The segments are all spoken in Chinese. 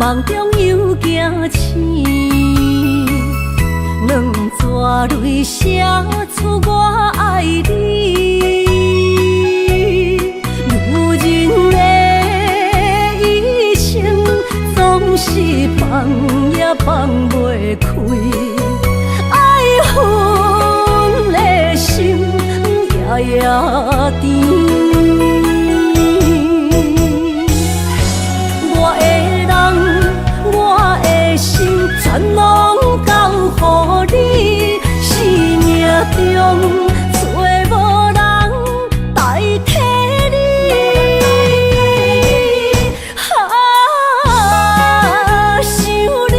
梦中又惊醒，两纸泪写出我爱你。如今的一生，总是放也放袂开，爱恨的心夜夜甜。全拢交予你，生命中找无人代替你。想你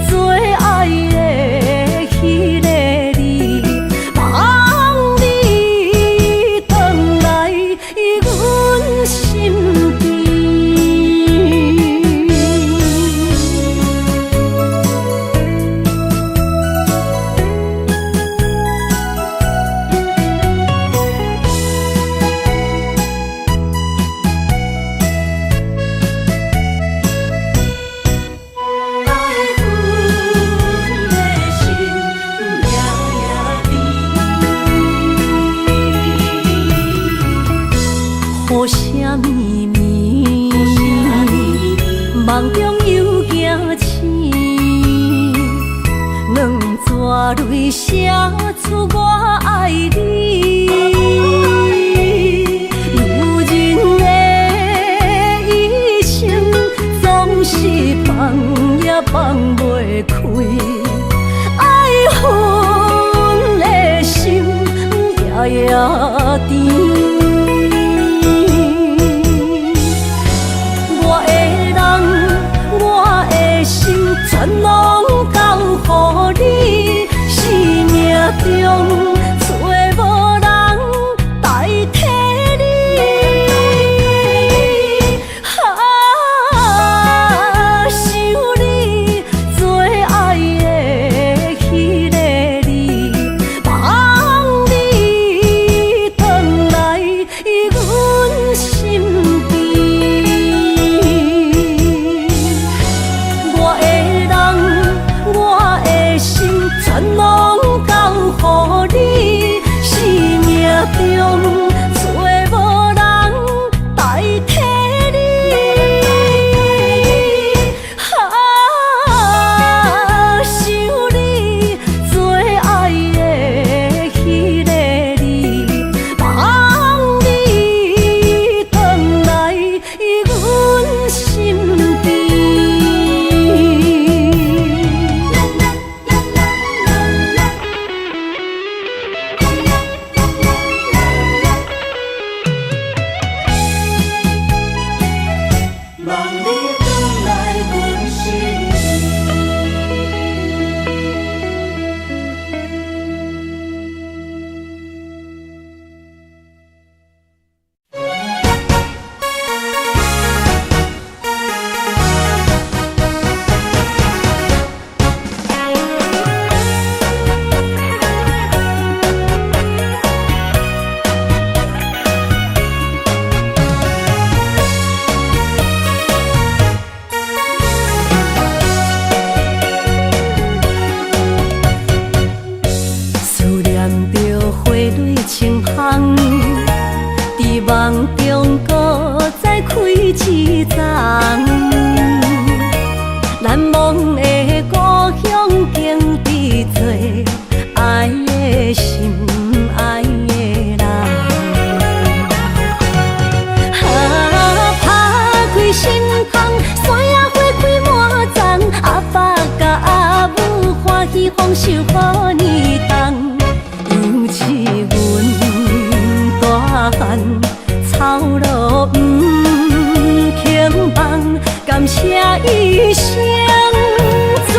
最爱的迄个你，望你回来阮心边。雨声绵绵，梦中又惊醒，两纸泪写出我爱你。如今的一生，总是放也放袂开，爱恨的心夜夜甜。全拢交予你，生命中找无人代替你。想你最爱的迄个你，望你回来阮心边。全拢交予你，生命中找无人代替你。想你最爱的迄个你，望你回来阮心边。梦中搁再开一丛，难忘的故乡经历做爱的心爱的人。打开心窗，山野花开满丛，阿爸甲阿母欢喜丰收好年冬，尤是阮大汉。草路不轻放，感谢一生做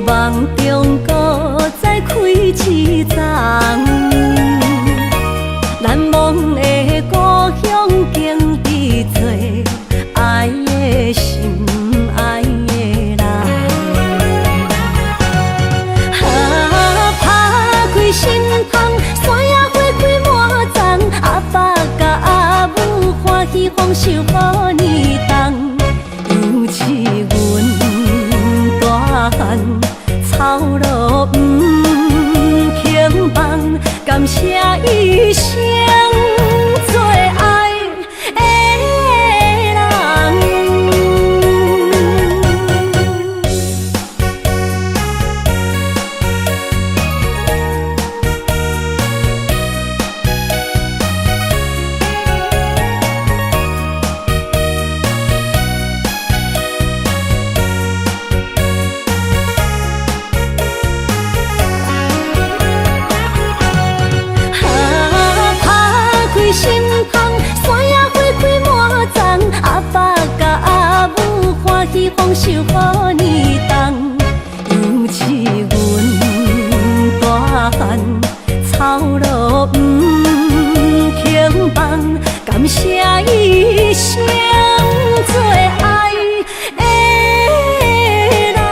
望中搁再开一丛，难忘的故乡经历做爱的心爱的人。打开心窗，山野花开满丛，阿爸甲阿母欢喜丰收好年冬，尤是阮大汉草路不轻放，感谢一生做爱的人。心窗，山野花开满丛，阿爸甲阿母欢喜丰收好年冬，尤是阮大汉草路不轻放，感谢一生做爱的人。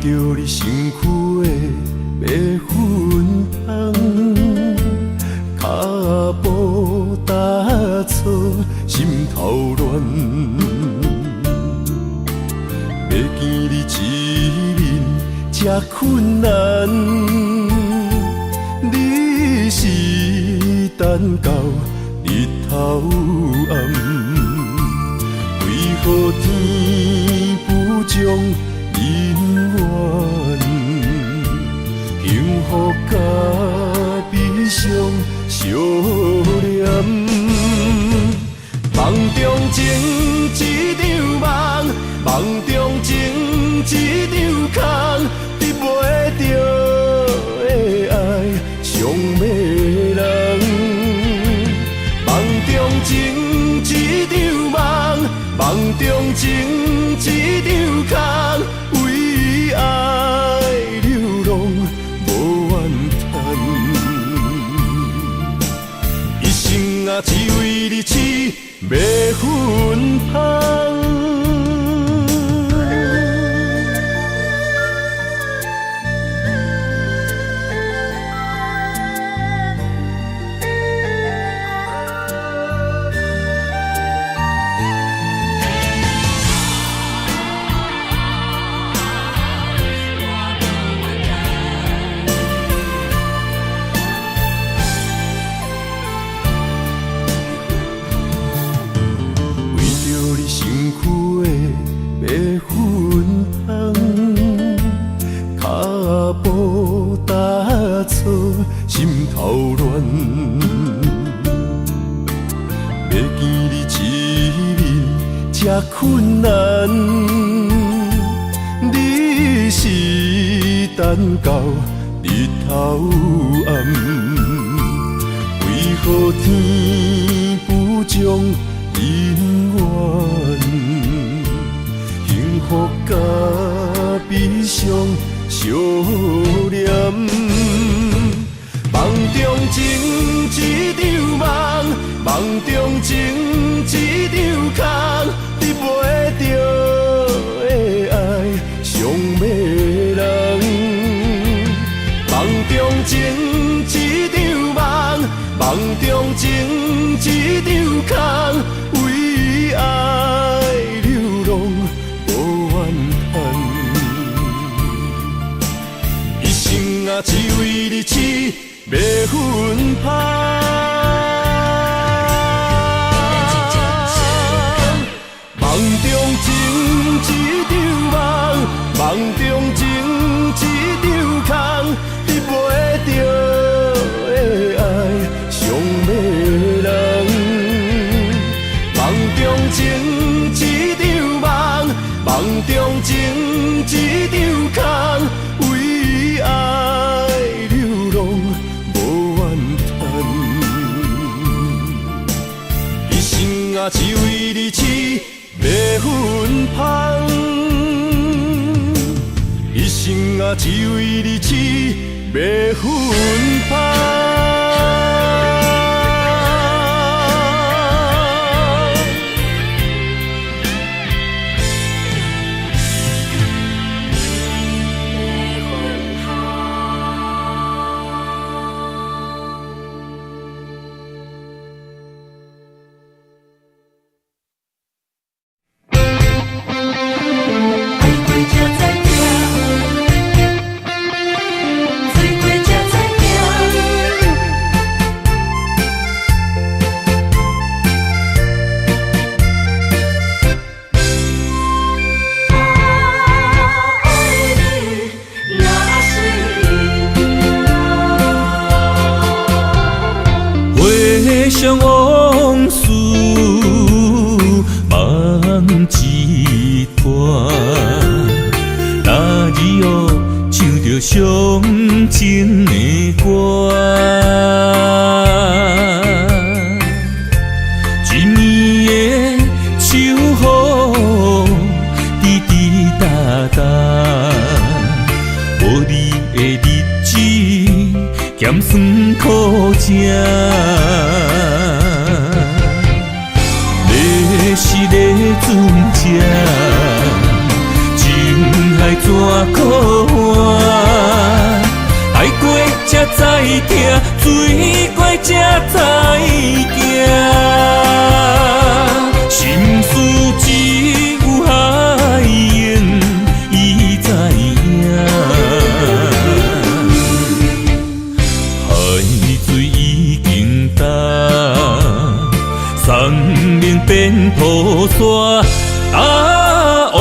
着你身躯的白粉红，脚步踏错，心头乱。要见你一面这困难，你是等到日头暗，为何天不将人怨？幸福甲悲伤相连，梦中情一场梦，梦中情一场空，得袂着的爱上迷人。梦中情一场梦，梦中情一场空，为爱流浪无怨叹，一生啊只为你痴迷粉香。心头乱，要见你一面这困难，你是等到日头暗，为何天不将人怨？幸福甲悲伤相连。梦中情一场梦，梦中情一场空，得袂着的爱上迷人。梦中情一场梦，梦中情一场空，为爱流浪无怨叹，一生啊只为你痴迷粉香。梦中情一场梦，梦中情一场空，得袂着的爱上迷人。梦中情一场梦，梦中情一场空，为爱流浪无怨叹，一生啊只为你痴迷粉香，一生啊只为你痴迷粉香。想往事梦一段，那日哦唱着伤情的歌，一年的秋雨滴滴答答，无你的日子咸酸苦吃。是咧船只，情海怎苦换，爱过才知疼，水怪才知行。心事只有海燕伊知影，海水已经干，山明变土沙。啊，枉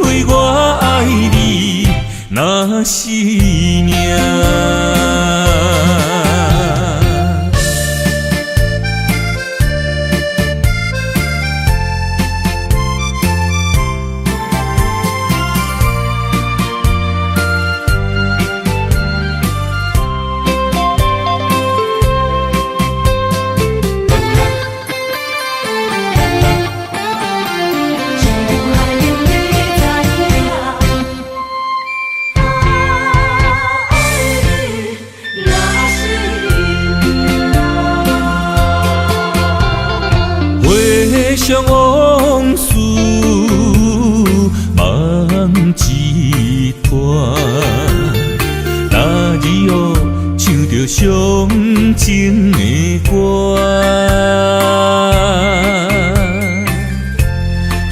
费我爱你那是命。回想往事梦一团，那日后唱着伤情的歌，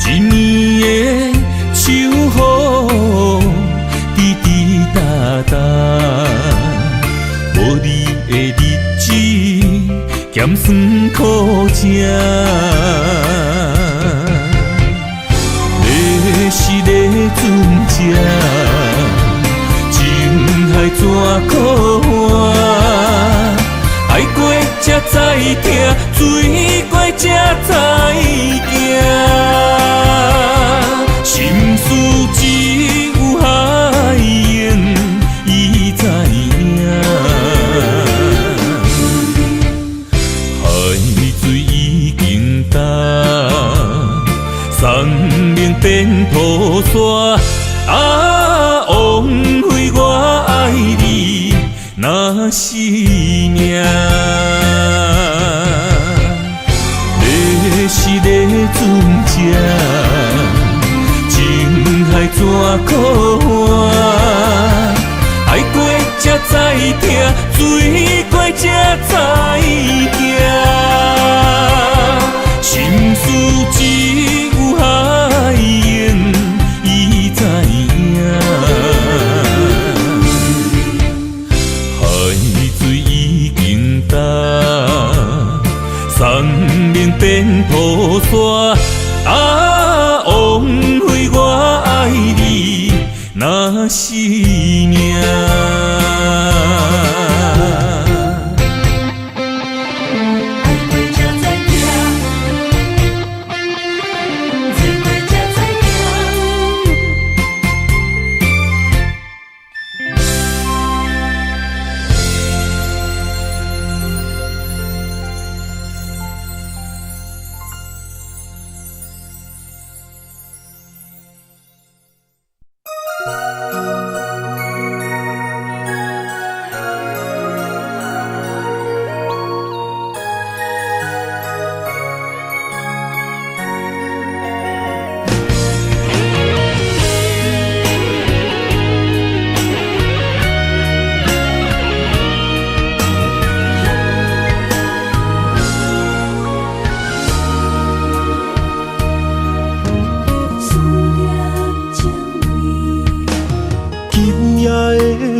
一年的秋雨滴滴答答，无你的日子咸酸苦涩。是个船只，情海怎可换？爱过才知疼，水过才知行。心事只有海燕伊知影，海水已经干。山明变土沙，啊，枉费我爱你那是命。你是个船只，情海怎可换？爱过才知疼，水过才知行。心事只有海燕伊知影，海水已经干，山明变土沙，啊，枉费我爱你那是命。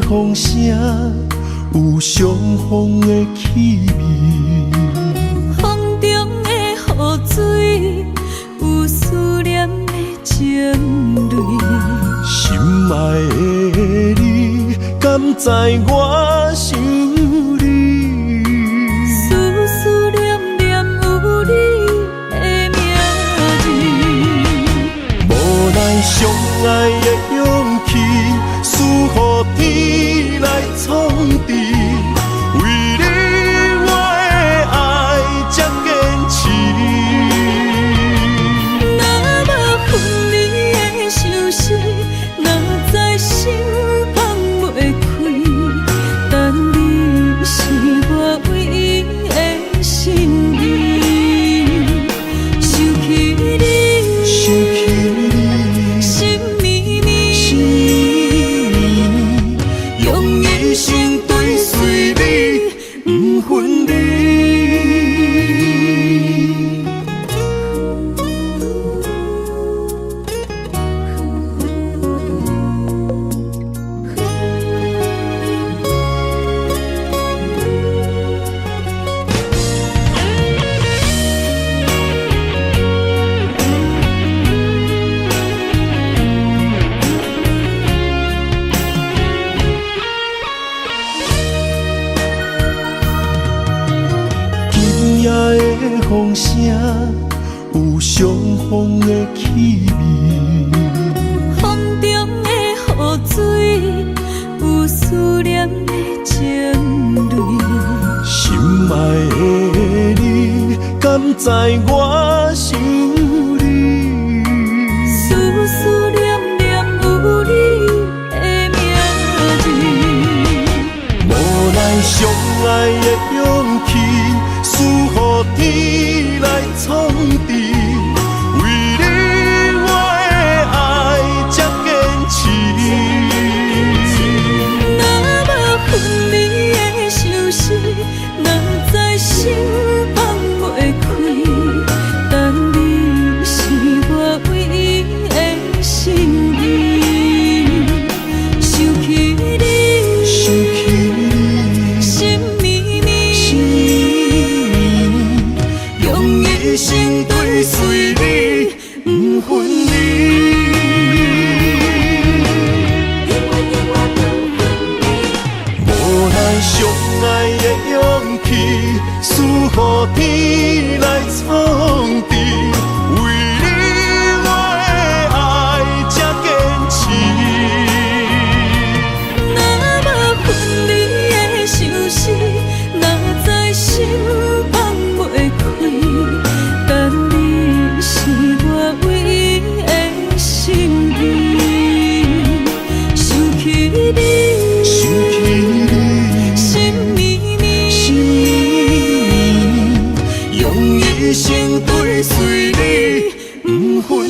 风声有相逢的气味，风中的雨水有思念的情泪。心爱的你，敢知我想你？思念念有你的名字，无奈相爱的勇气，输予天来创治。为你我的爱才坚持。若无分离的相思，哪知心放袂开。但你是我唯一的心意，想起你，心绵绵。有相逢的气味。风中的雨水，有思念的情泪。心爱的你，敢知我想你？思思念念有你的名字。无奈相爱的勇气，输予天来创治。为你我的爱才坚持。若无分离的相思，哪知心放袂开。但你是我唯一的心意，想起你，想起你，心绵绵，心用一生追随你，不分离。无奈相爱的勇气，输予天来创治。为你我的爱才坚持。若无分离的相思，哪知心放袂开。但你是我唯一的心意，想起你，想起你，心绵绵，心用一生追随你，不分离。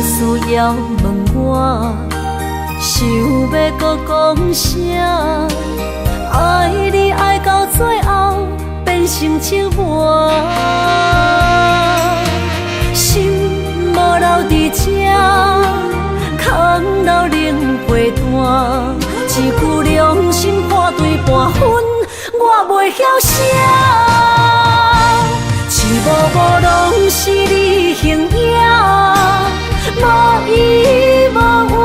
需要问我，想要搁讲啥？爱你爱到最后变成寂寞，心无留伫这，空留冷陪伴。一句良心半对半分，我袂晓写。一幕幕拢是你形影。无依无我，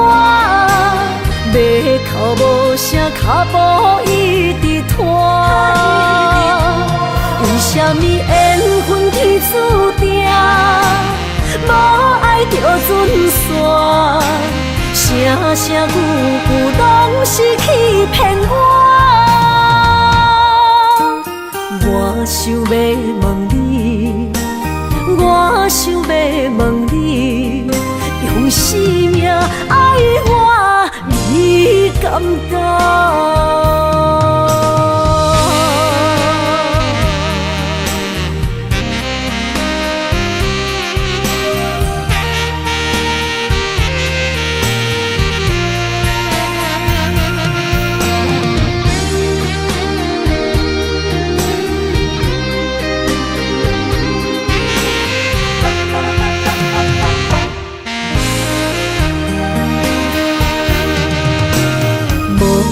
要哭无声，脚步一直拖。为什么缘分天注定，无爱就准线？声声句句拢是欺骗我。我想要问你，我想要问你。用生命爱我，你敢觉？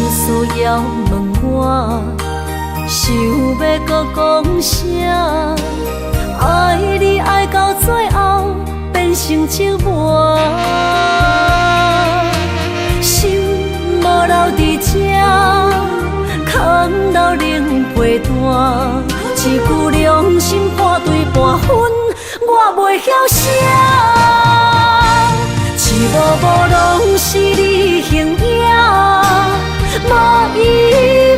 需要问我，想要搁讲啥？爱你爱到最后变成寂寞，心无留伫这，空留冷陪伴。一句良心半对半分，我袂晓写。一幕幕拢是你形影。无依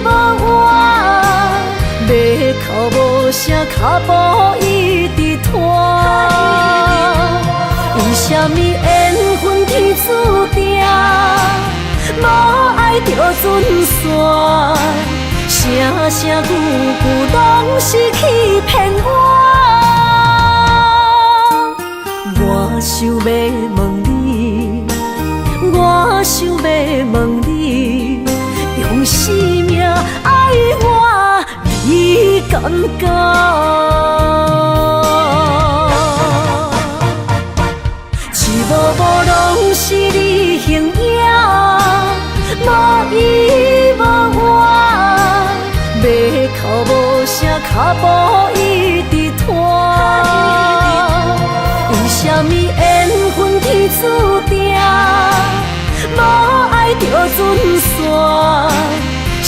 无我，要哭无声，脚步一直拖。为什么缘分天注定，船线，声声句句拢是欺骗我。我想要问你，我想要问你，用生命爱我，你敢敢？一幕幕拢是你形影，无依无我，要哭无声，脚步一直拖。为什么缘分天注定，无爱就船线，声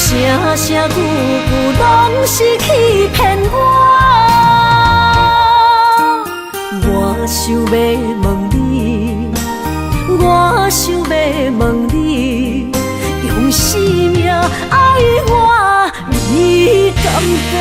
声句句拢是欺骗我。我想要问你，我想要问你，用生命爱我，你敢敢？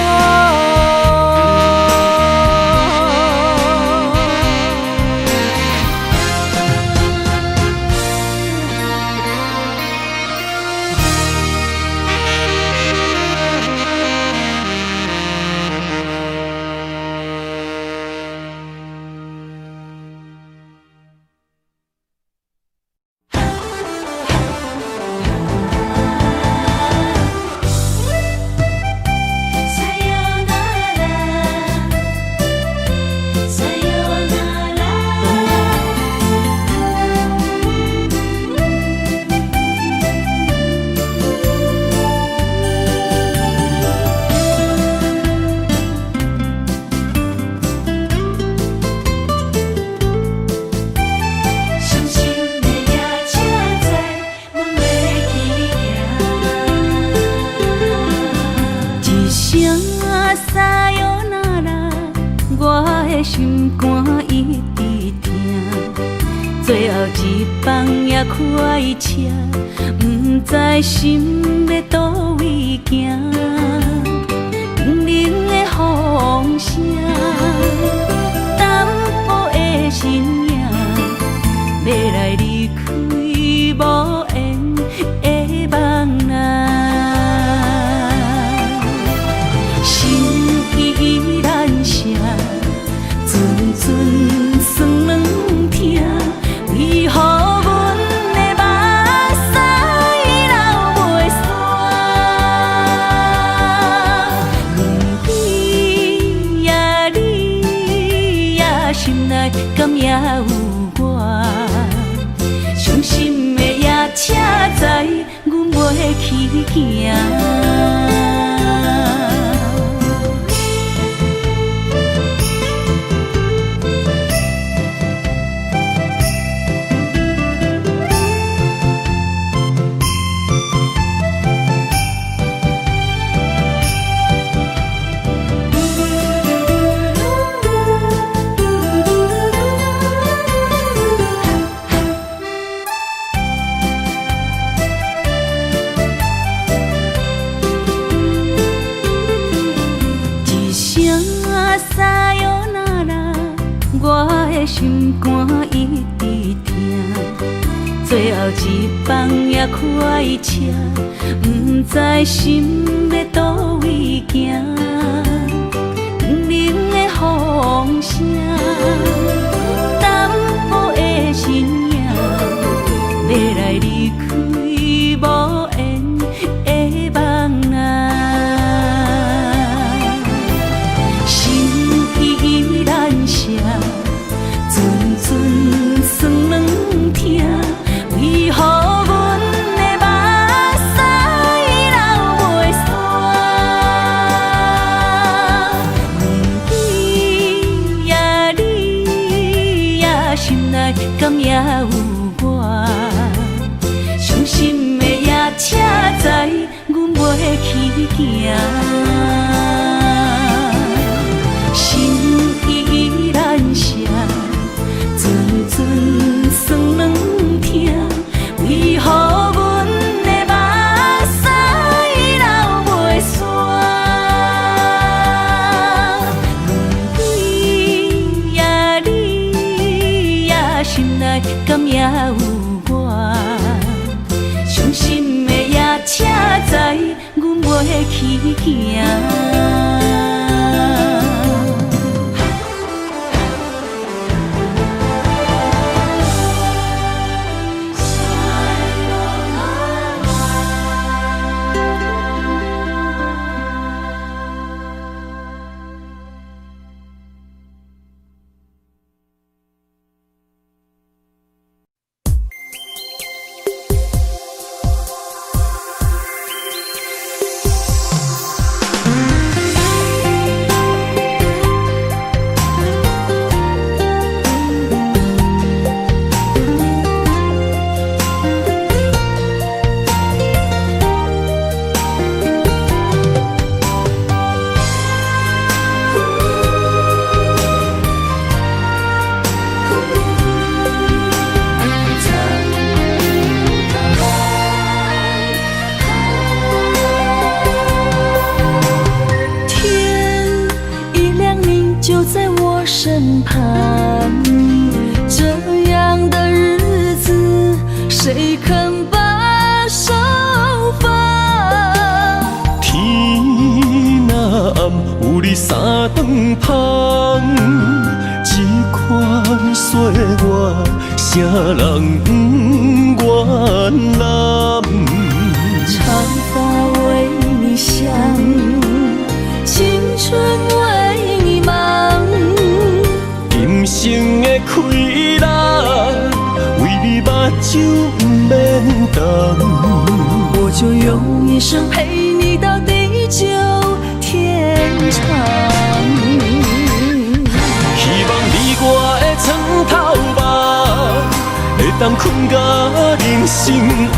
心肝一直疼，最后一放也开车，不知心要倒位行。冷冷的风声，淡薄的身影，要来离开无缘的梦啊，心依然舍。阵酸软疼，为何阮的目屎流袂煞？不知呀你呀心内敢也有我？伤心的夜车载，阮袂去行。心肝一直疼，最后一放也开车，不知心要倒位行。冷冷的风声，淡薄的身影，要来离开无缘的梦啊，心依然舍。阵酸软疼，为何阮的目屎流袂煞？不知呀你呀心内敢也有我？伤心的夜车载，阮袂去行。心依然舍。阵酸软疼，为何阮的目屎流袂煞？不知呀你呀心内敢也有我？伤心的夜车去行。身旁，这样的日子谁肯把手放？天若暗，有你三顿香，这款岁月，谁人不愿揽？长发为你香，青春为你忙。今生的快乐，为你目睭不免干。我就用一生陪你到地久天长。希望你我的床头梦，会当困到人生暗。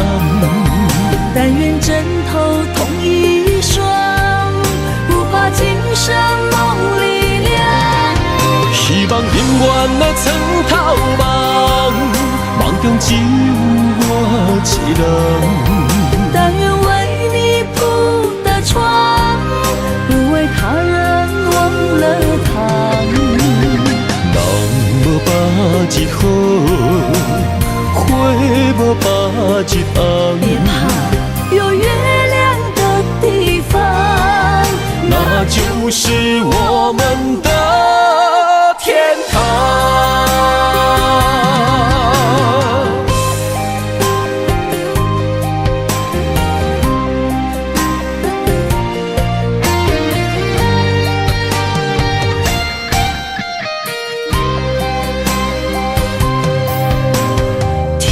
但愿枕头同一双，不怕今生梦里凉。希望永远的床头梦，梦中只有我一人。但愿为你铺的床，不为他人忘了躺。人无百日好，花无百日红。别怕，有月亮的地方，那就是我们的天堂。天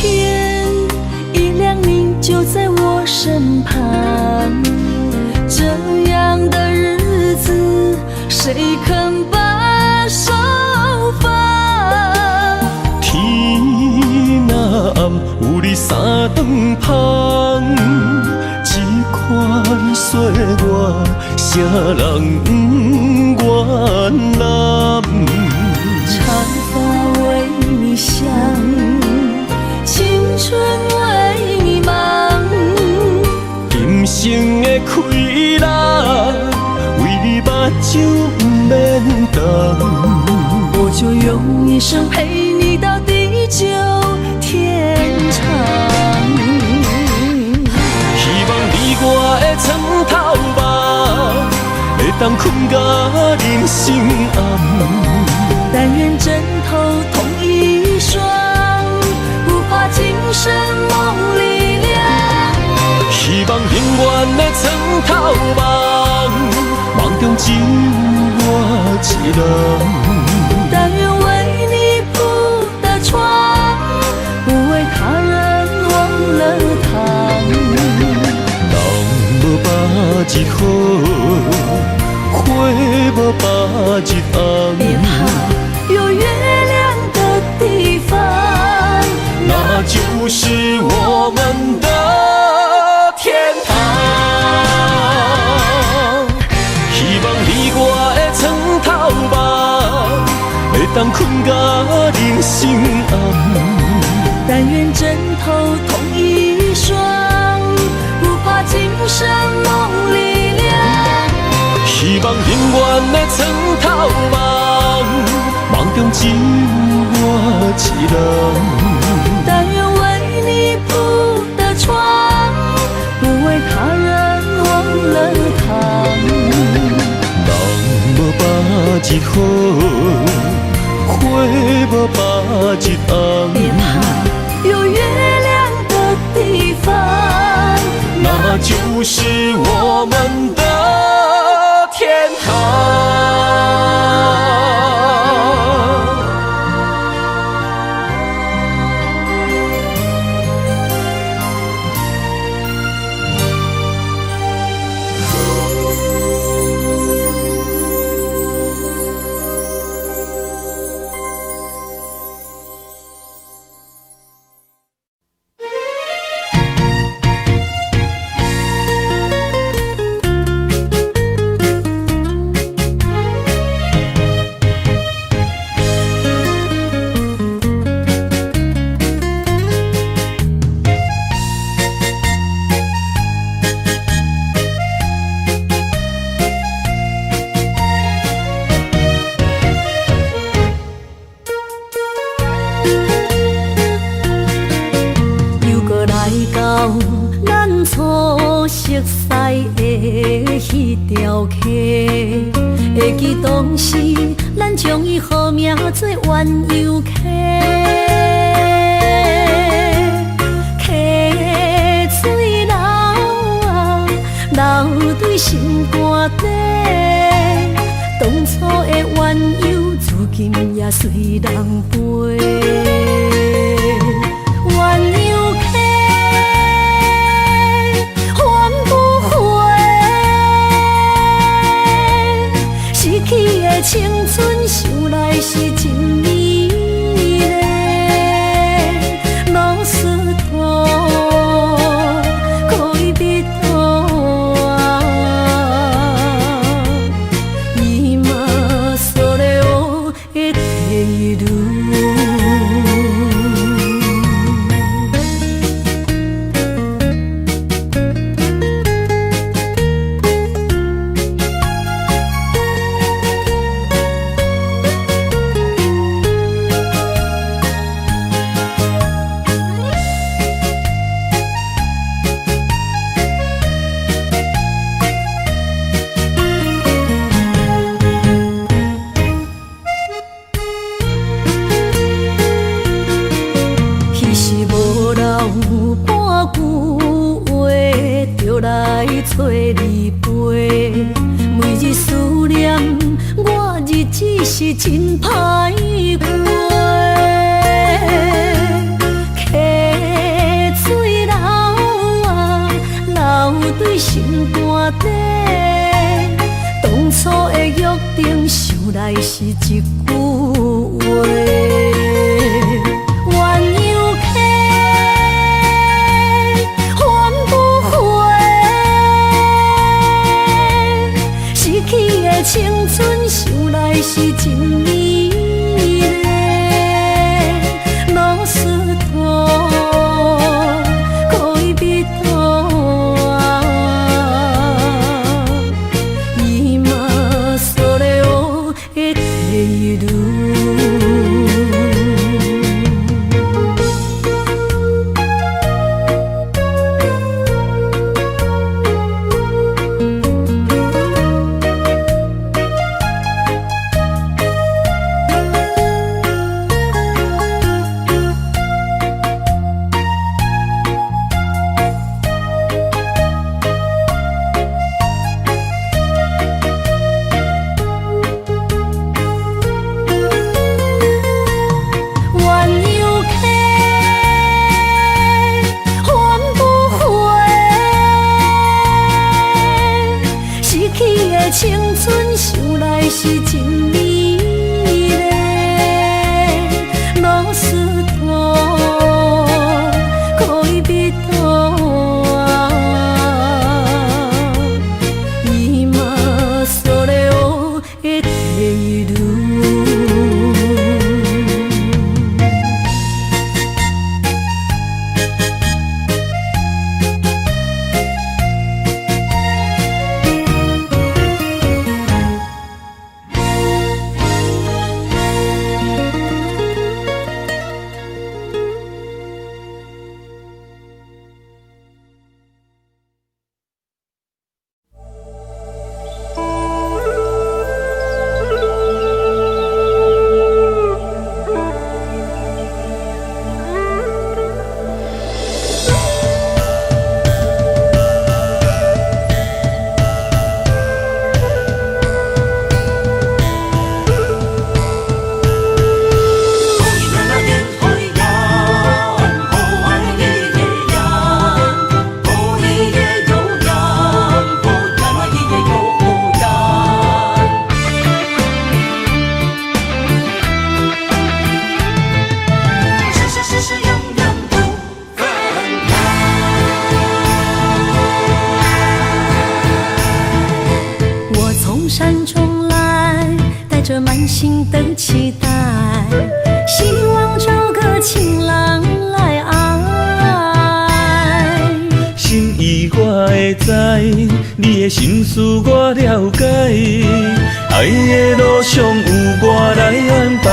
一亮，你就在我身旁，这样的日子谁肯把手放？天若暗，有你三顿香，这款岁月，谁人不愿揽？长发为你香，青春为你忙。今生的快乐，为你目睭不免干。我就用一生陪你到地久天长。希望你我的床头梦，会当困到人生暗。但愿枕头同一双，不怕今生梦里凉。希望永远的床头梦，梦中只有我一人。但愿为你铺的床，不为他人忘了躺。人无百日好，花无百日红。别怕，有月亮的地方，那就是我们的天堂。希望你我的床头梦，会当困到人生暗。但愿枕头同一双，不怕今生梦里凉。希望永远的床头梦，梦中只有我一人。但愿为你铺的床，不为他人忘了躺。日好，花无把日红。别怕，有月亮的地方，那就是我们的天堂。会记当时，咱将伊号名做鸳鸯溪，溪水流啊，流对心肝底。当初的鸳鸯，至今也随人陪。鸳鸯溪。去的青春想来是真美丽，老师徒可以比拖啊，伊嘛所了的地路。找你陪，每日思念，我日子是真歹过。溪水流啊，流对心肝底。当初的约定，想来是一句话。青春想来是真美丽，老师徒可以比拖啊，伊嘛所了的地路。心的期待，希望找个情人来爱。心意我会知，你的心思我了解，爱的路上有我来安排。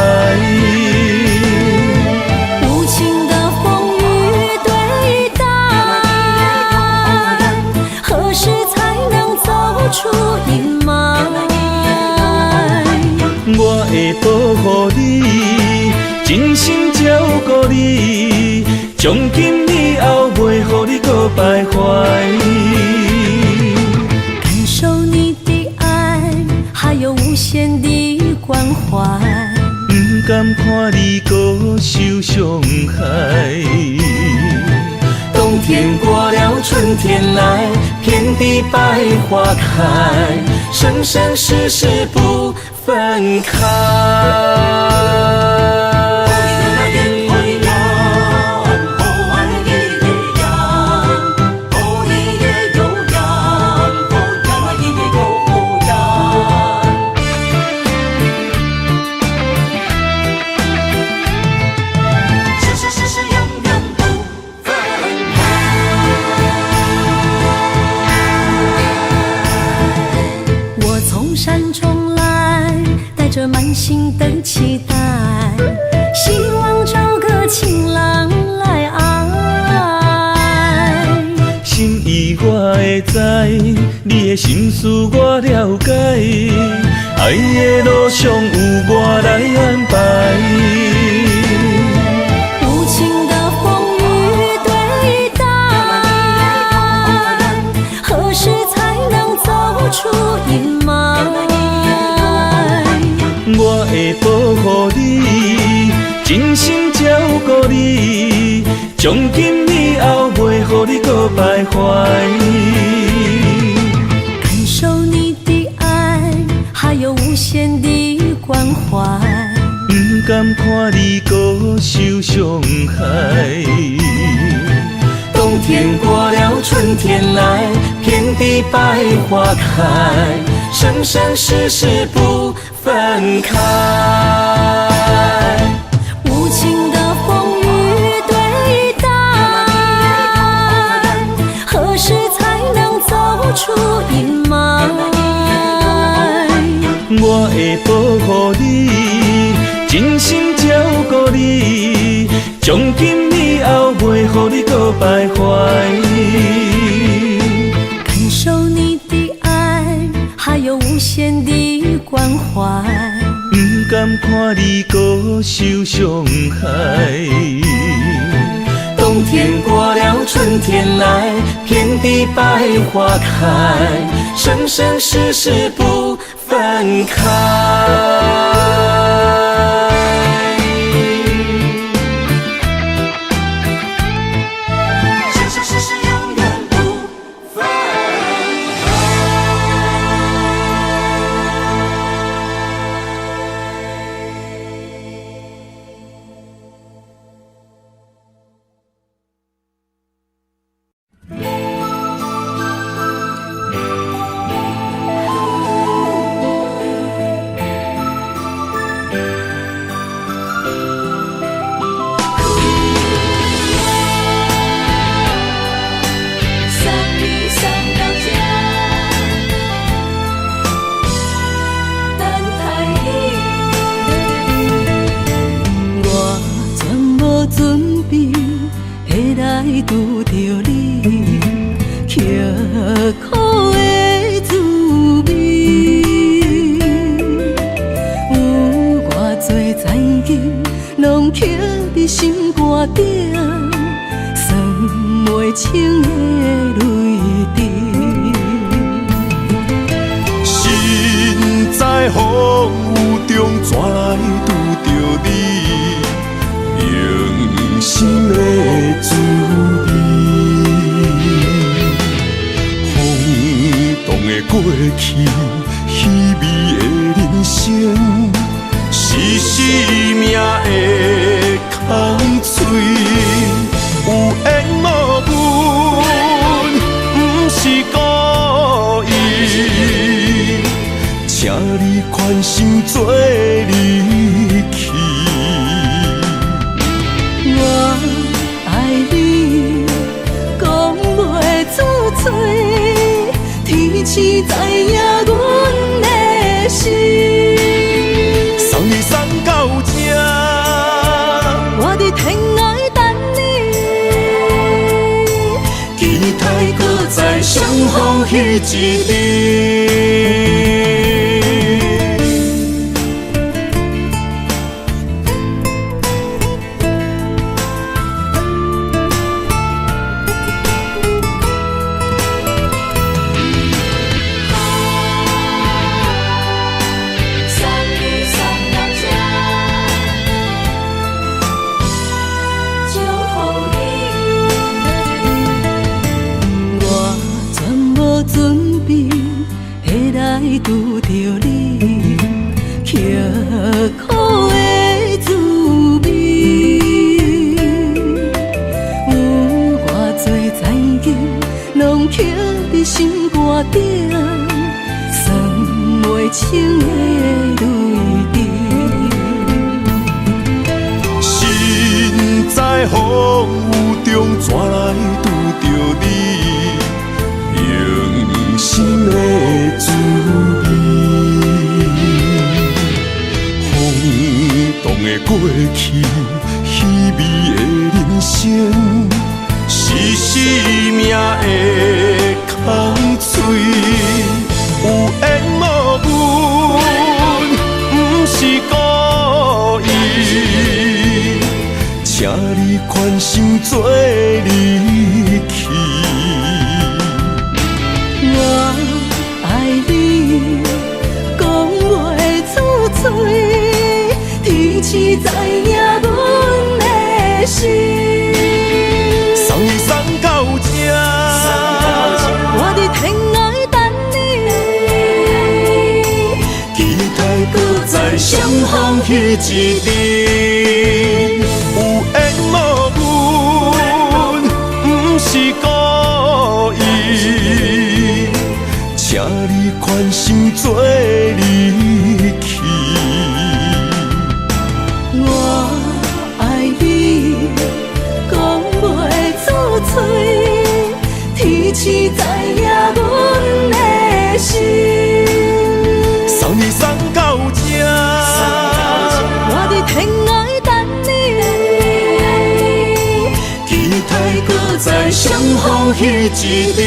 无情的风雨对待，何时才能走出阴霾？我会保护你，真心照顾你，从今以后袂予你搁徘徊。感受你的爱，还有无限的关怀。不甘看你搁受伤害。冬天过了，春天来，遍地百花开，生生世世不分开。满心的期待，希望找个情人来爱。心意我会知，你的心思我了解，爱的路上有我来安排。无情的风雨对待，何时才能走出阴霾？我会保护你，真心照顾你，从今以后袂予你搁徘徊。感受你的爱，还有无限的关怀。不甘看你搁受伤害。冬天过了，春天来，遍地百花开，生生世世不分开。无情的风雨对待，何时才能走出阴霾？我会保护你，真心照顾你，从今以后袂予你搁徘徊。感受你的爱，还有无限的关怀。不甘看你搁受伤害。冬天过了，春天来，遍地百花开，生生世世不分开。拄着你，刻苦的滋味，有偌多前景，拢刻伫心肝顶，算袂清的泪滴。心在风雨中，怎来拄着你？用心的滋味，轰动的过去，稀微的人生，是生命的空嘴，有缘无分，不是故意，请你宽心做你。催，天赐知影阮的心。送你送到这，我伫天涯等你，期待搁再相逢彼一日。拄着你，刻苦的滋味，有偌多情景，拢刻伫心肝顶，算袂清的泪滴。身在风雨中，怎来拄着你？用心的滋味，风动的过去，稀微的人生，是生命的空嘴，有缘无分，不是故意，请你宽心做离去。我爱你，讲袂出嘴，天赐知影阮的心。送你送到这，我伫天涯等你，期待搁再相逢彼一日。有缘无分，不是故意，请你宽心做离去。我爱你，讲袂出嘴，天赐知影阮的心。送你送到这，我伫天涯等你，期待搁再相逢彼一日。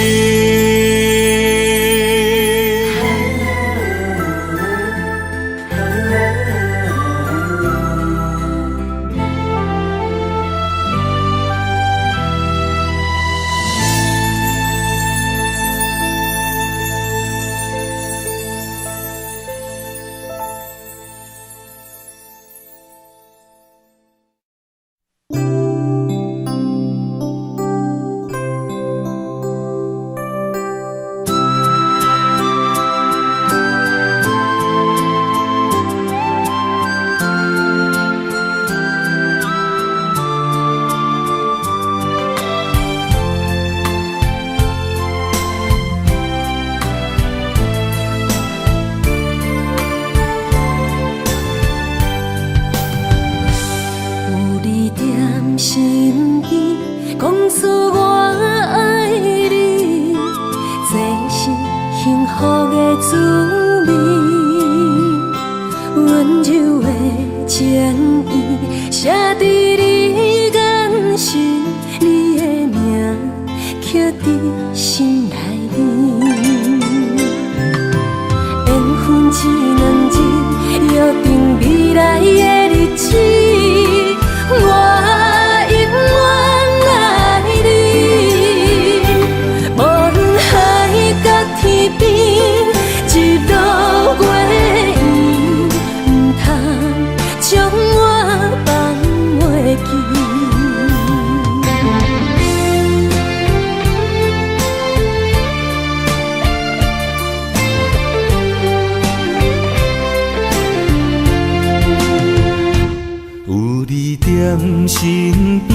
身边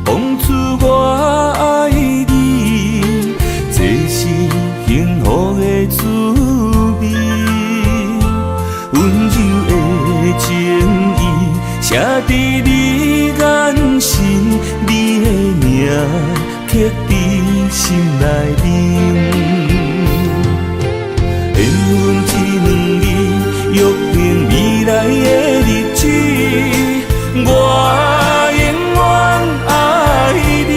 讲出我爱你，这是幸福的滋味。温柔的情意写伫你眼神，你的名刻伫心内面。缘分一两字，约定未来的日子，我永远爱你。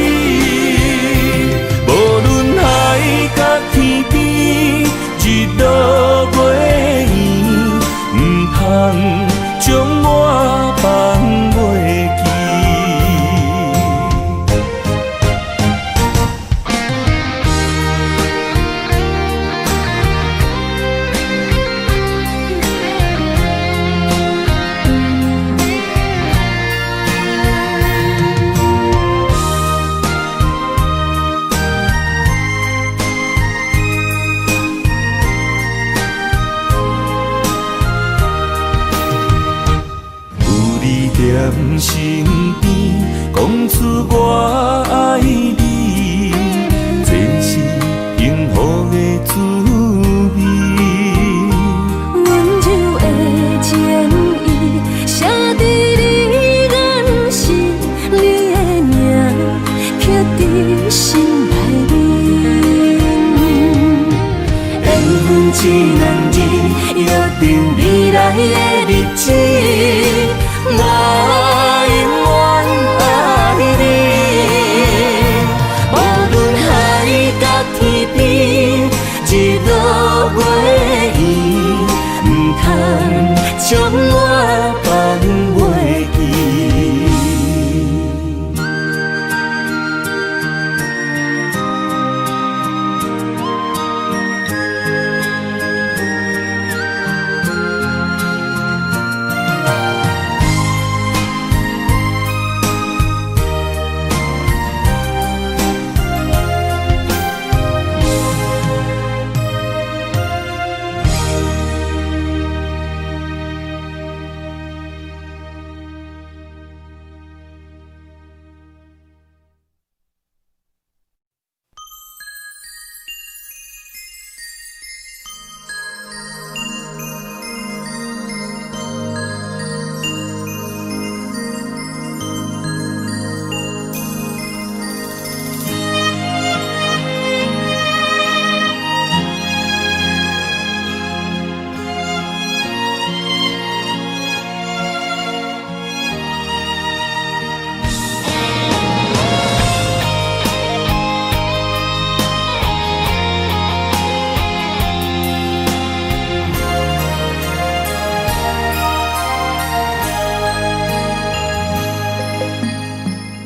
无论海角天边，日落月圆，唔通将我放袂记。在身边，讲出我爱你，这是幸福的滋味。温柔的情意，写在你眼神，你的名刻在心内面。缘分一两字，约定未来的日子。我永远爱你，无论海角天边，日落月圆，唔通将我放袂记。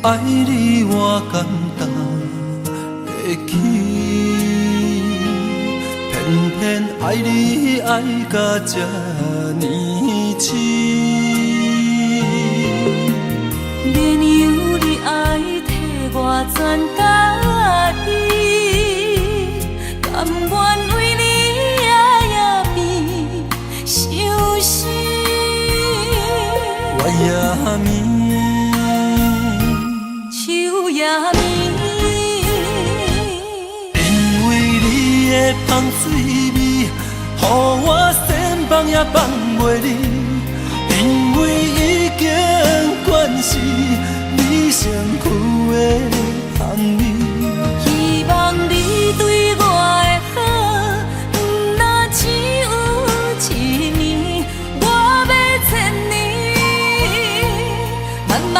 爱你我简单会起，偏偏爱你爱到这呢深。免由你爱替我全家己，甘愿为你夜夜变伤心。我也眠。因为你的香水味，予我先放也放袂离。因为已经惯是你身躯的香味。希望你对我的好，不若只有一年，我要千年，慢慢。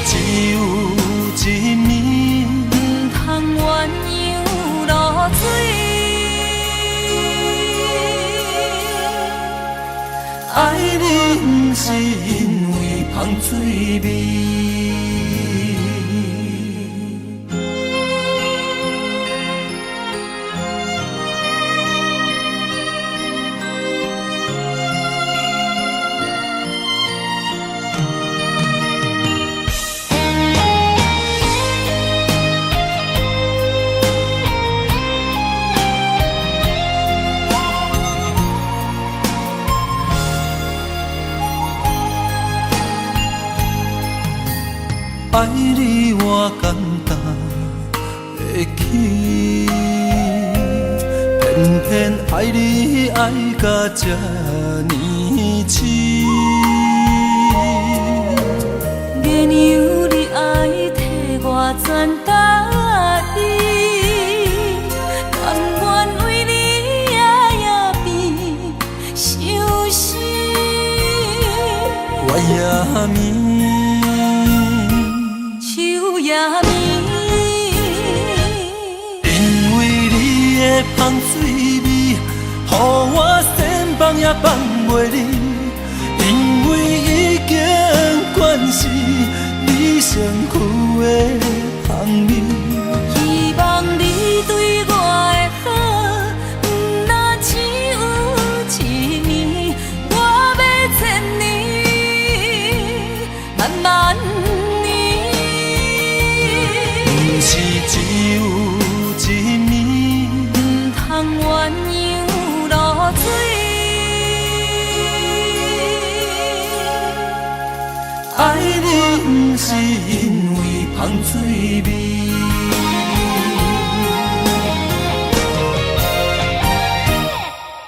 只有一年，不通鸳鸯落水。爱你不是因为香水味。爱你我简单会起，偏偏爱你爱到这呢深。免由你爱香水味，予我身放也放袂离，因为已经惯是你身躯的香味。希望你对我的好，不若只有一暝，我要千年，慢慢年。不是只有一暝，唔通鸳鸯落水。爱你不是因为香水味。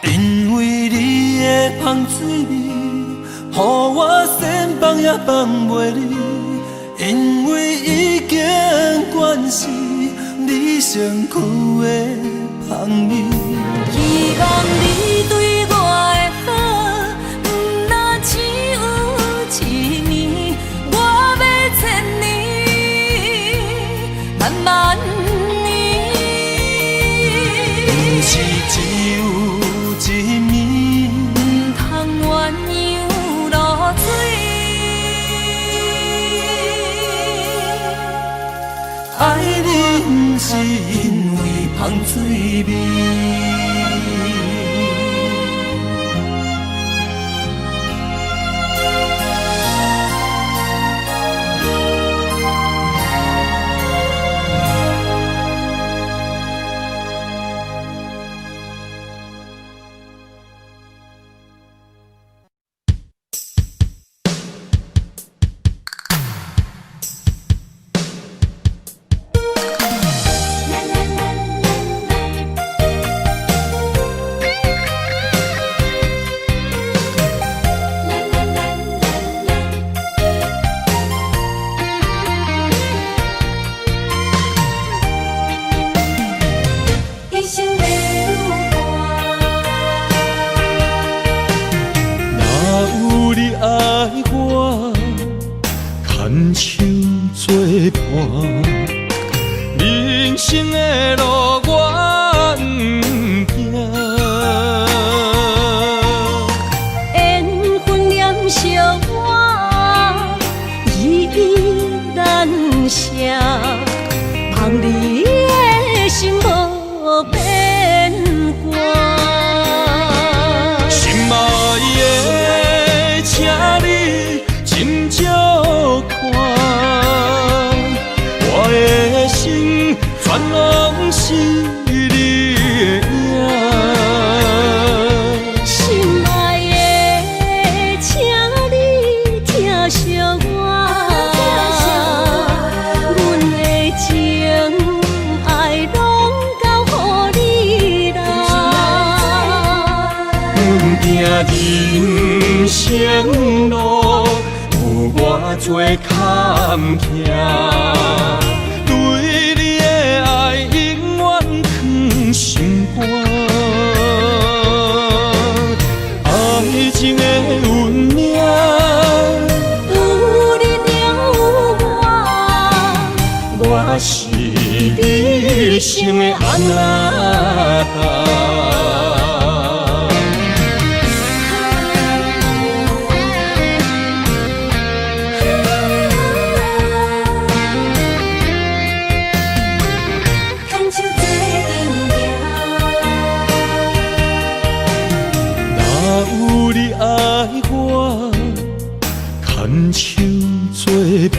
因为你的香水味，予我身放也放袂离。因为已经惯是你身躯的香味。希望你对我的好，不若只有一暝，我要千年，慢慢年。不是只有一暝，唔通鸳鸯落水。爱你不是因为香水味。人生的路我不行，缘分念惜我，依依难舍，望你的心无变卦。心爱的，请你斟酌看，我的心全拢是你的影。心爱的，请你疼惜我，阮的情爱拢交予你啦。阮行人生路，有偌多坎坷，对你的爱永远藏心肝。爱情的运命，有你了有我，我是你生的安那达。牵手做阵若有你爱我，牵手作伴。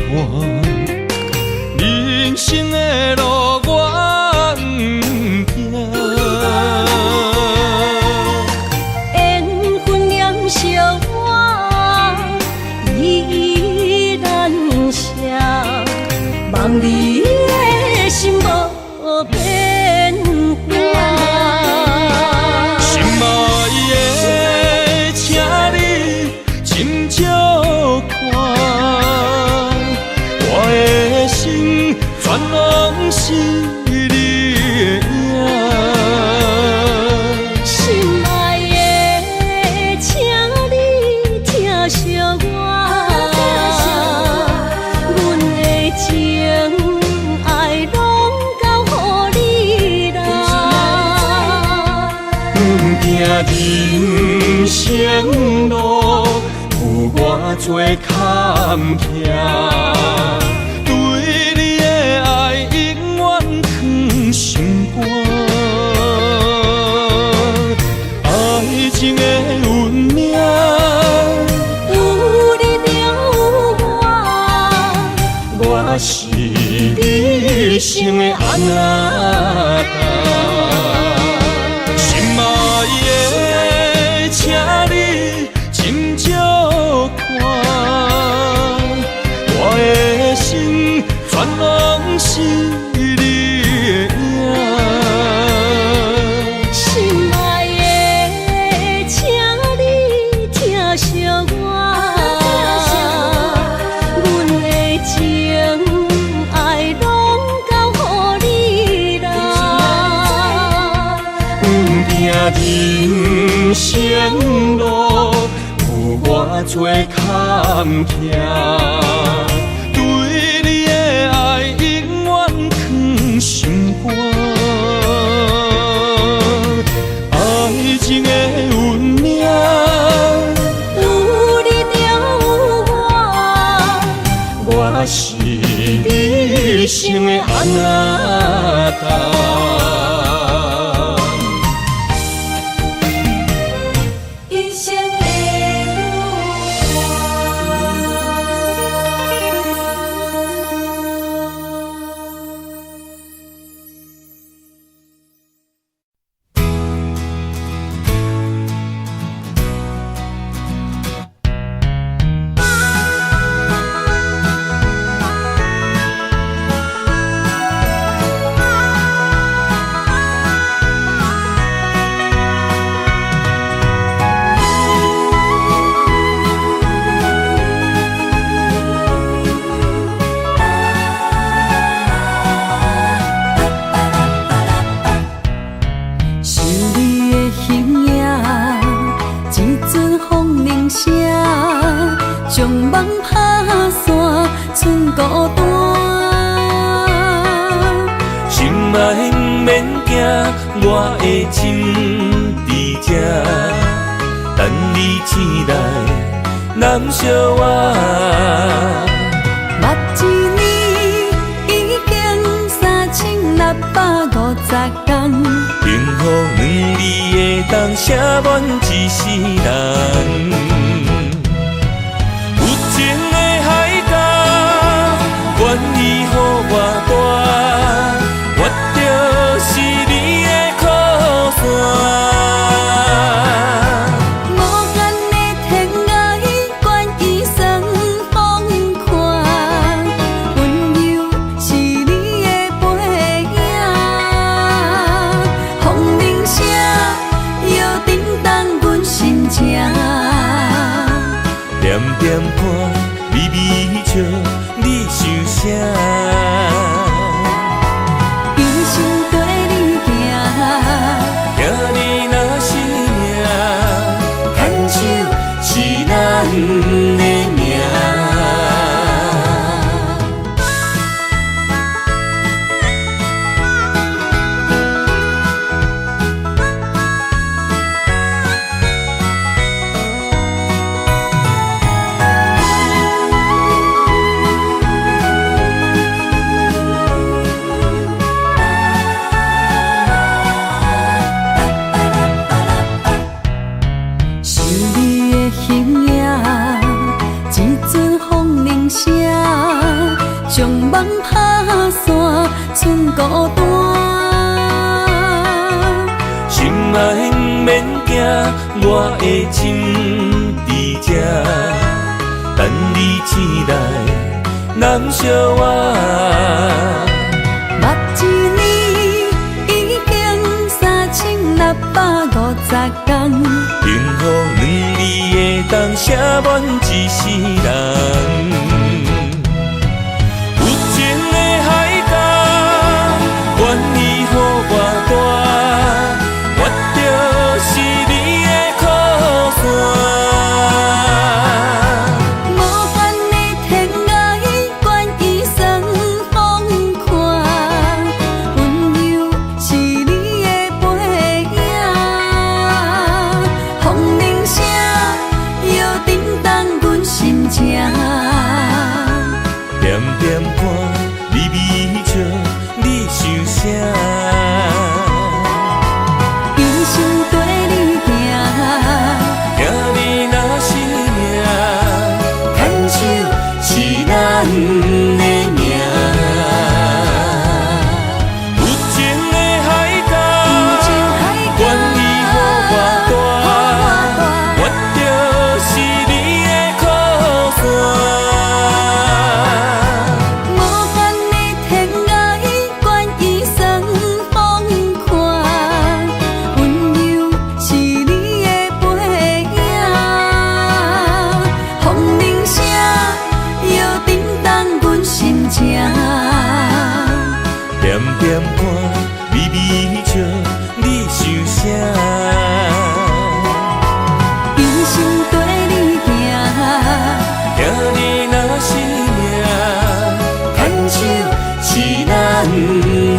人生的路我不行，缘分念惜我，依依难舍，望你的心无变卦。心爱的，请你斟酌看，我的心全拢是你的影。心爱的，请你疼惜我，阮的情爱拢交予你啦。人生路有偌多坎坷，对你的爱永远藏心肝。爱情的运命，有你就有我，我是你生的安那心爱的，请你斟酌看，我的心全拢是你的影。心爱的，请你疼惜我，阮的情爱拢交予你啦。人生路有偌多坎坷，对你的爱永远藏心肝。爱情的运命，有你就有我，我是你生的安那一生的想你的形影，一阵风铃声，将梦打散，剩孤单。心爱不免惊，我的心伫这，等你醒来，难相我。目一年已经3650天，幸福两字的当写满一世人。有情的海角，愿意予我大，我就是你的靠山。无间的天涯，愿意算风看，温柔是你的背影。风铃声摇叮当阮心情，点点看，微微笑，你想啥？一生跟你行，行你若是命，牵手是咱的命。想你的形影，一阵风铃声，将梦打散，剩孤单。心爱不免惊，我的心伫这，等你醒来，难相我。目一年已经3650天，幸福两字的当写满一世人。有情的海角，愿意予我大，我就是你的靠山。无间的天涯，愿意算点点看，微微笑，你想啥？用心跟你行，听你若是命，牵手是咱的命。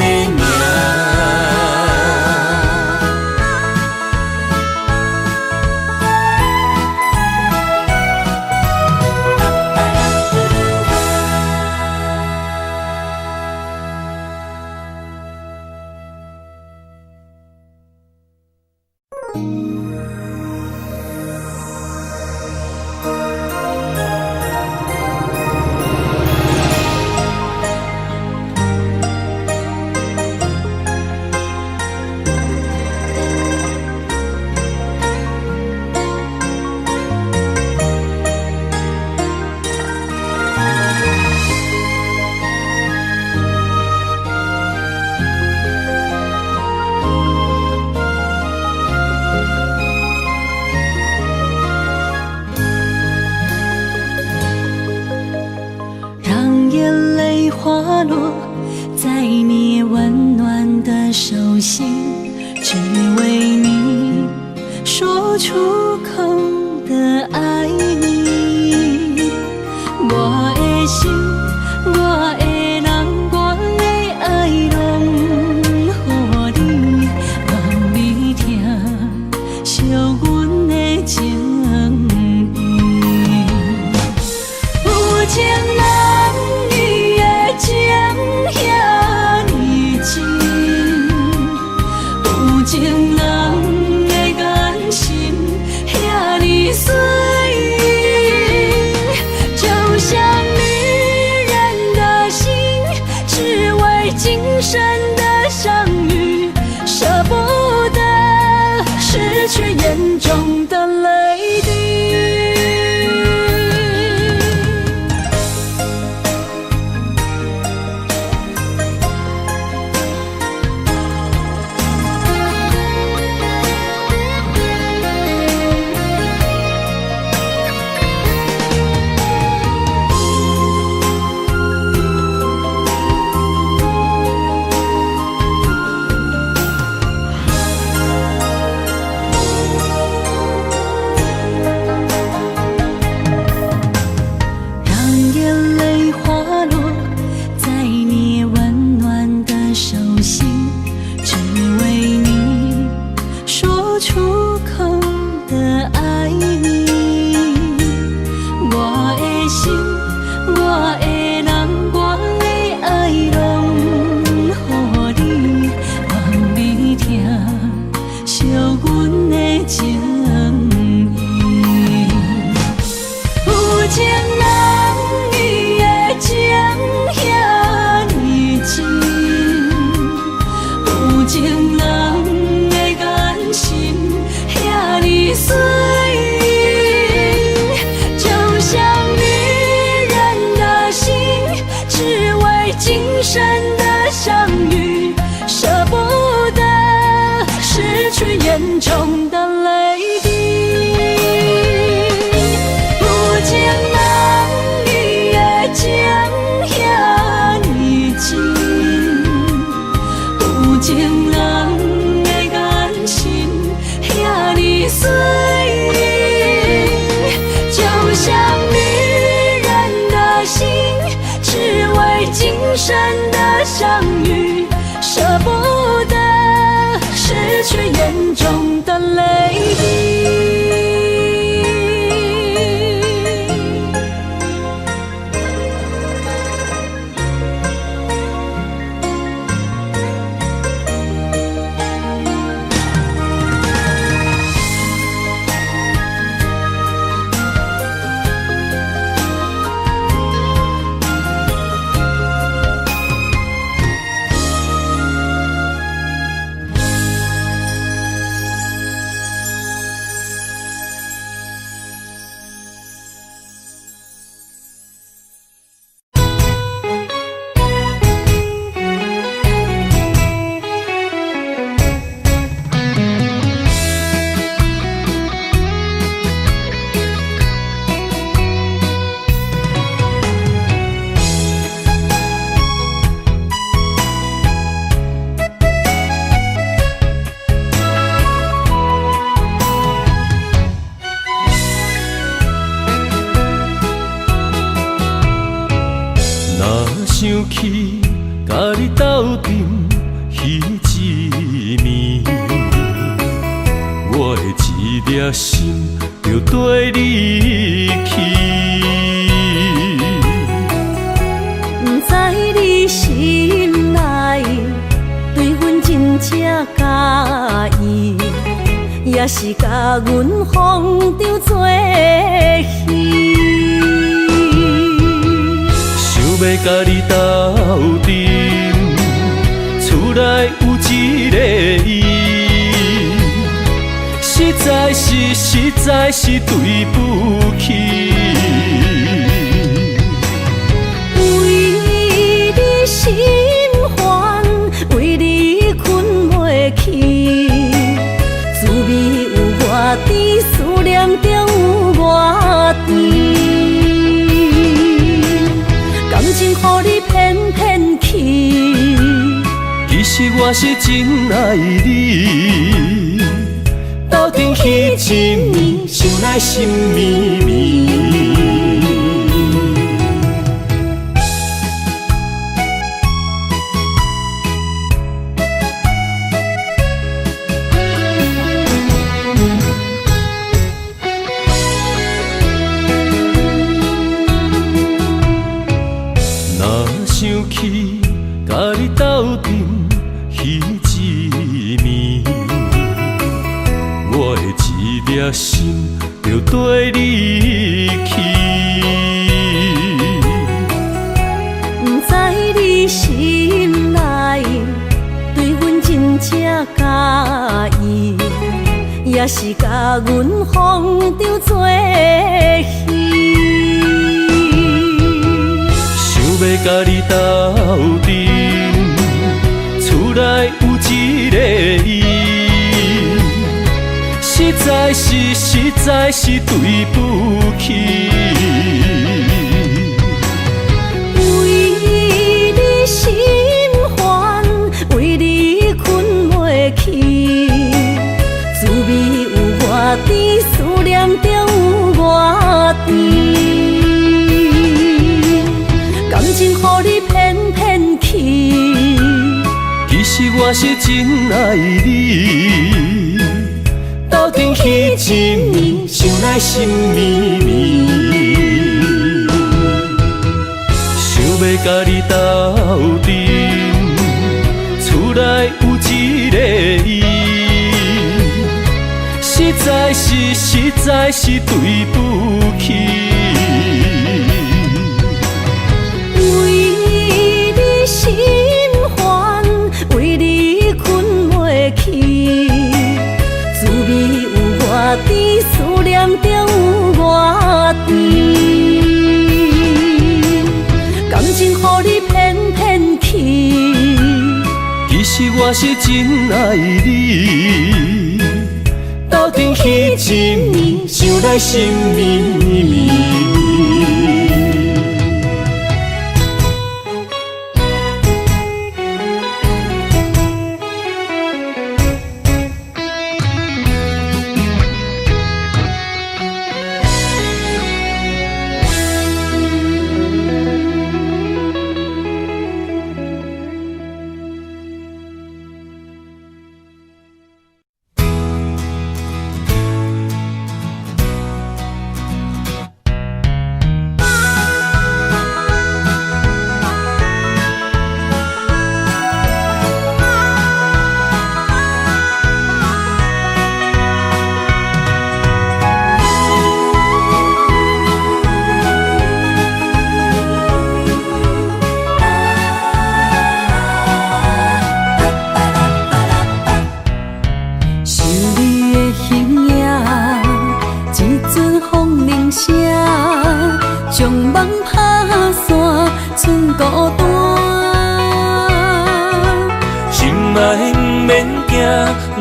让眼泪滑落在你温暖的手心，只为你说出口的爱你。我的心，我的人，我的爱拢予你，望你听惜阮的情意。有情人你的情遐呢真，有情人的眼神遐呢水，就像女人的心，只为今生的相遇，舍不得失去眼中的泪滴。让眼泪滑落在你温暖的手心，只为你说出口的爱你。我的心，我的人，我的爱拢予你，望你听惜阮的情意。有情人你的情遐呢真，有情人的眼神遐呢水，就像女人的心，只为今生的相遇，舍不得失去眼中的泪滴。有情人你的情遐呢真，有情人的眼神遐呢水，就像女人的心，只为今生的相遇，舍不得失去眼中的泪滴。甲你斗阵彼一暝，我的一粒心就跟你去。不知你心内对阮真正介意，也是甲阮放着做戏。想要甲你斗阵，厝内有一个伊，实在是对不起。为你心烦，为你困袂去，滋味有偌甜，思念中有偌甜。感情予你骗骗去，其实我是真爱你。斗阵彼一暝，想来心绵绵。想起甲你斗阵彼一暝，我的一粒心就跟你去。不知你心内对阮真正介意，也是甲阮放着做戏。要甲你斗阵，厝内有一个伊，实在是对不起。为你心烦，为你困袂去，滋味有偌甜，思念中有偌甜。感情予你骗骗去，其实我是真爱你。斗阵彼一暝，想来心绵绵。想要甲你斗阵，厝内有一个伊，实在是对不起。心烦，为你困袂去，滋味有偌甜，思念中有偌甜。感情予你骗骗去，其实我是真爱你。斗阵彼一暝，想来心绵绵。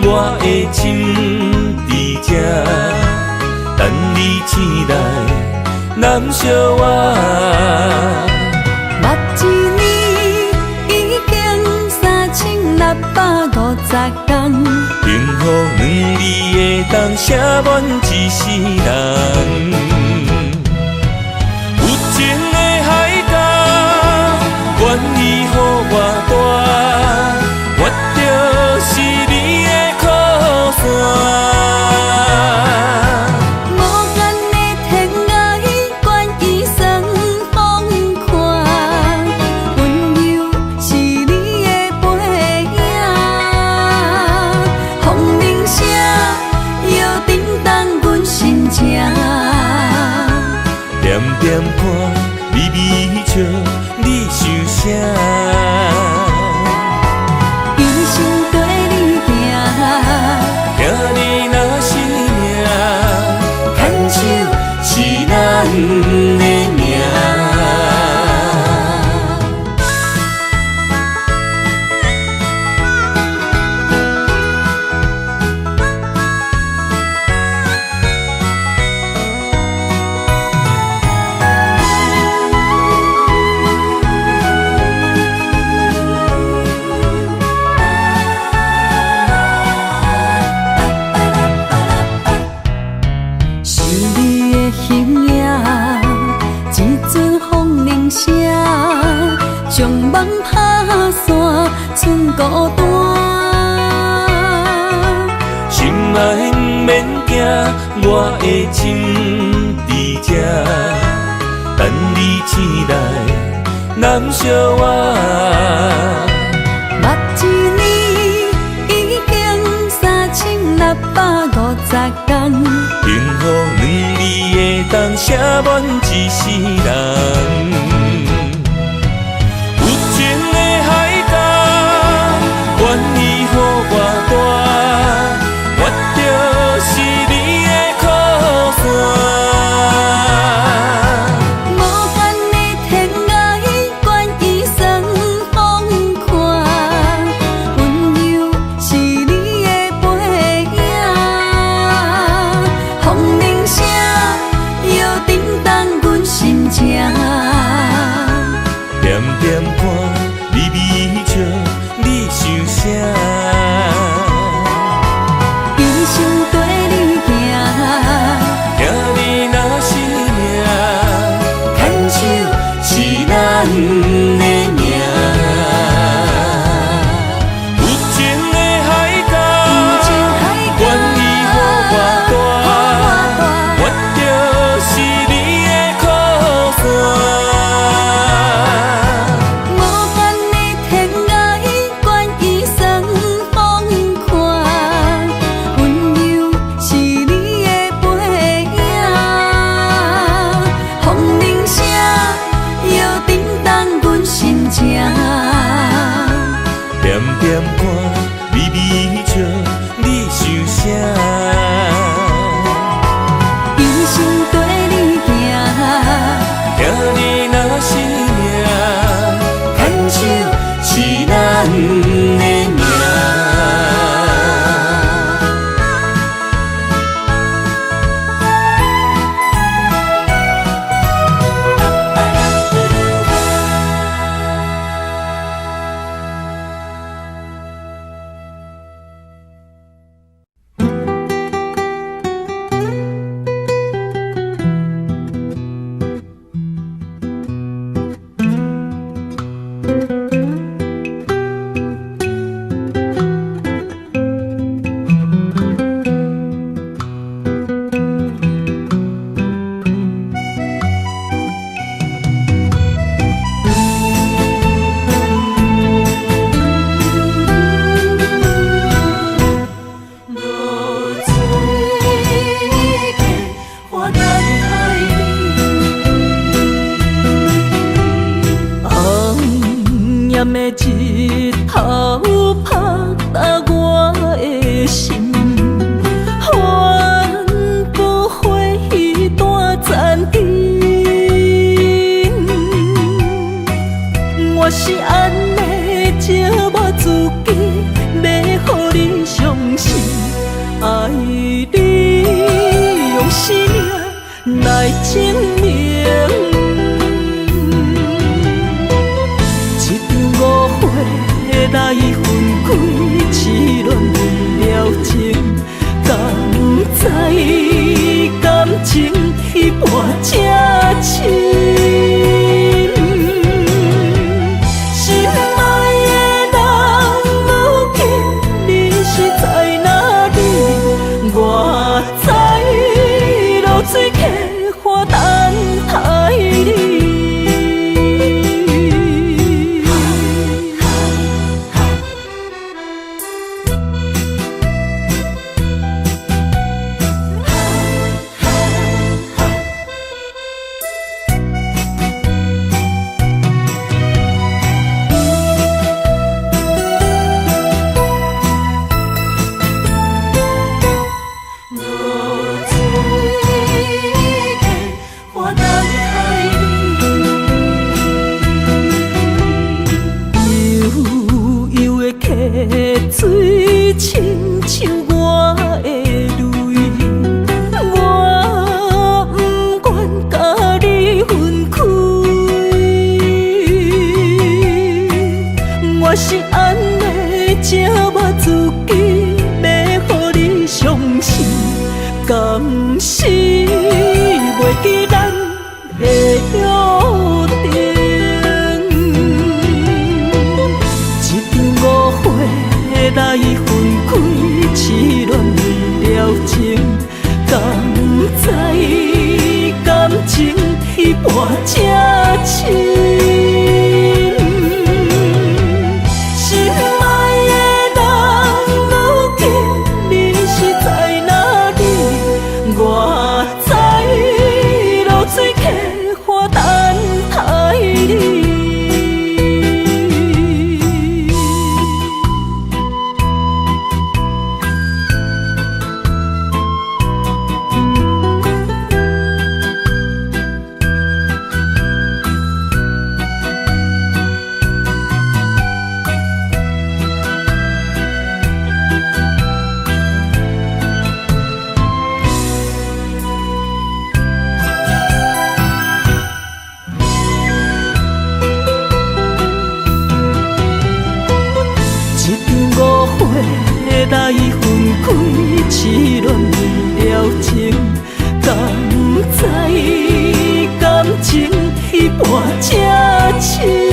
我的心伫这，等你醒来，难相我。目一年已经3650天，幸福两字会当写满一世人。有情的海角，愿意。我大，我就是你的靠山。无间的天涯，愿意算风看，温柔是你的背影，风铃声摇叮当阮心情。点点看，微微笑，你想啥？一生跟你行，听你若是命，牵手是咱的命。想你的形影，一阵风铃声，将梦打散，剩孤单。心爱不免惊，我的心伫这，等你醒来，难相我。目一年已经3650天，幸福两字的当写满一世人。有情的海角，愿意予我大，我就是你的靠山。无间的天涯，愿意算风看，温柔是你的背影，风铃声摇叮当阮心情。点点看，微微笑，你想啥？一生跟你行，听你若是命，牵手是咱的命。有情的海角，愿意予我大，我就是你的靠山。无间的天涯，愿意算风看，温柔是你的背影，风铃声摇叮当阮心情。点点看，微微笑，你想啥？一生跟你行，听你若是命，牵手是咱的命。炎的日头晒干我的心，帆布花雨断残阵。我是安尼借我自己，要予你相信，爱你用生命来证明。来分开，痴恋为了情，敢知感情一半才深。心是安尼，才我自己要予你相信，敢是袂记咱的约定？一场误会来分开，痴恋为了情，敢知感情一半才深？来分开，痴恋为了情，敢知感情一半才深？